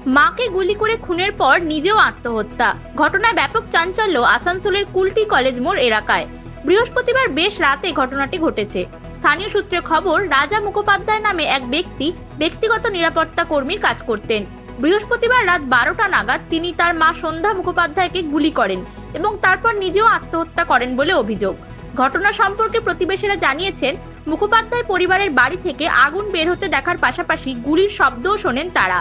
মাকে গুলি করে খুনের পর নিজেও আত্মহত্যা। ঘটনায় ব্যাপক চাঞ্চল্য আসানসোলের কুলটি কলেজ মোড় এলাকায়। বৃহস্পতিবার বেশ রাতে ঘটনাটি ঘটেছে। স্থানীয় সূত্রে খবর, রাজা মুখোপাধ্যায় নামে এক ব্যক্তি ব্যক্তিগত নিরাপত্তা কর্মীর কাজ করতেন। বৃহস্পতিবার রাত 12টা নাগাদ তিনি তার মা সন্ধ্যা মুখোপাধ্যায়কে গুলি করেন এবং তারপর নিজেও আত্মহত্যা করেন বলে অভিযোগ। ঘটনা সম্পর্কে প্রতিবেশীরা জানিয়েছেন, মুখোপাধ্যায় পরিবারের বাড়ি থেকে আগুন বের হতে দেখার পাশাপাশি গুলির শব্দও শোনেন তারা।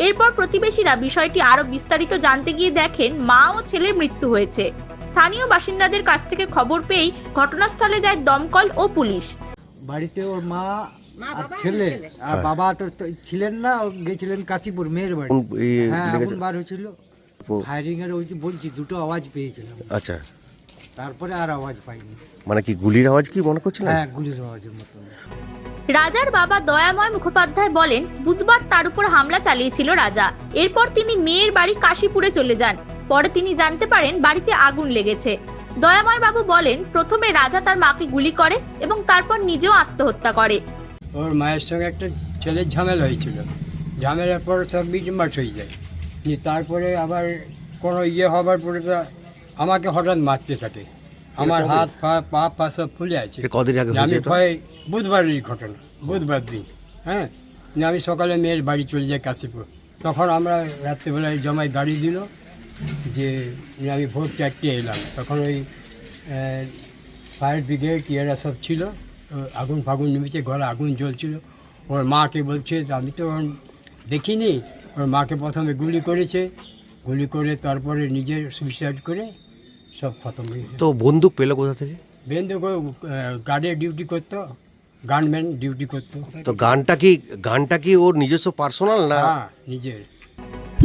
এরপর প্রতিবেশীরা বিষয়টি আরো বিস্তারিত জানতে গিয়ে দেখেন মা ও ছেলের মৃত্যু হয়েছে। স্থানীয় বাসিন্দাদের কাছ থেকে খবর পেয়েই ঘটনাস্থলে যায় দমকল ও পুলিশ। বাড়িতে ওর মা আর ছেলে আর বাবা তো ছিলেন না, গেছিলেন কাশীপুর মেয়ের বাড়ি। হ্যাঁ, আগুন বার হয়েছিল, ফায়ারিং এর হয়েছে বলছি, দুটো আওয়াজ পেয়েছিলাম। আচ্ছা, তারপরে আর আওয়াজ পাইনি। মানে কি গুলির আওয়াজ কি মনে করছিলেন? হ্যাঁ, গুলির আওয়াজের মতন। রাজার বাবা দয়াময় মুখোপাধ্যায় বলেন, বুধবার তার উপর হামলা চালিয়েছিল রাজা। এরপর তিনি মেয়ের বাড়ি কাশীপুরে চলে যান। পরে তিনি জানতে পারেন বাড়িতে আগুন লেগেছে। দয়াময় বাবু বলেন, প্রথমে রাজা তার মাকে গুলি করে এবং তারপর নিজেও আত্মহত্যা করে। ওর মায়ের সঙ্গে একটা ছেলের ঝামেলা হয়েছিল, ঝামেলার পর সব মিটমাট হয়ে যায়। তারপরে আবার কোনো হবার পরে তো আমাকে হঠাৎ মারতে থাকে। আমার হাত পা পা সব ফুলে আছে। কদিন আগে আমি ভয়ে, বুধবারেরই ঘটনা, বুধবার দিন। হ্যাঁ, আমি সকালে মেয়ের বাড়ি চলে যাই কাশীপুর। তখন আমরা রাত্রেবেলায় জমায় গাড়ি দিল যে আমি ভোর 4টে এলাম। তখন ওই ফায়ার ব্রিগেড এরা সব ছিল, আগুন ফাগুন নেমেছে, ঘরে আগুন জ্বলছিল। ওর মাকে বলছে, আমি তো দেখিনি। ওর মাকে প্রথমে গুলি করেছে, গুলি করে তারপরে নিজের সুইসাইড করে সব খতম হয়ে গেছে। তো বন্দুক পেলো কোথা থেকে? বন্দুক গার্ডে ডিউটি করতো, গানম্যান ডিউটি করতো। তো গানটা কি ওর নিজস্ব পার্সোনাল না? হ্যাঁ, নিজের।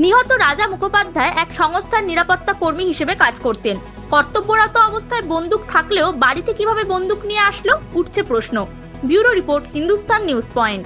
নিহত রাজা মুখোপাধ্যায় এক সংস্থার নিরাপত্তা কর্মী হিসেবে কাজ করতেন। কর্তব্যরত অবস্থায় বন্দুক থাকলেও বাড়িতে কিভাবে বন্দুক নিয়ে আসলো, উঠছে প্রশ্ন। Bureau report, Hindustan news point.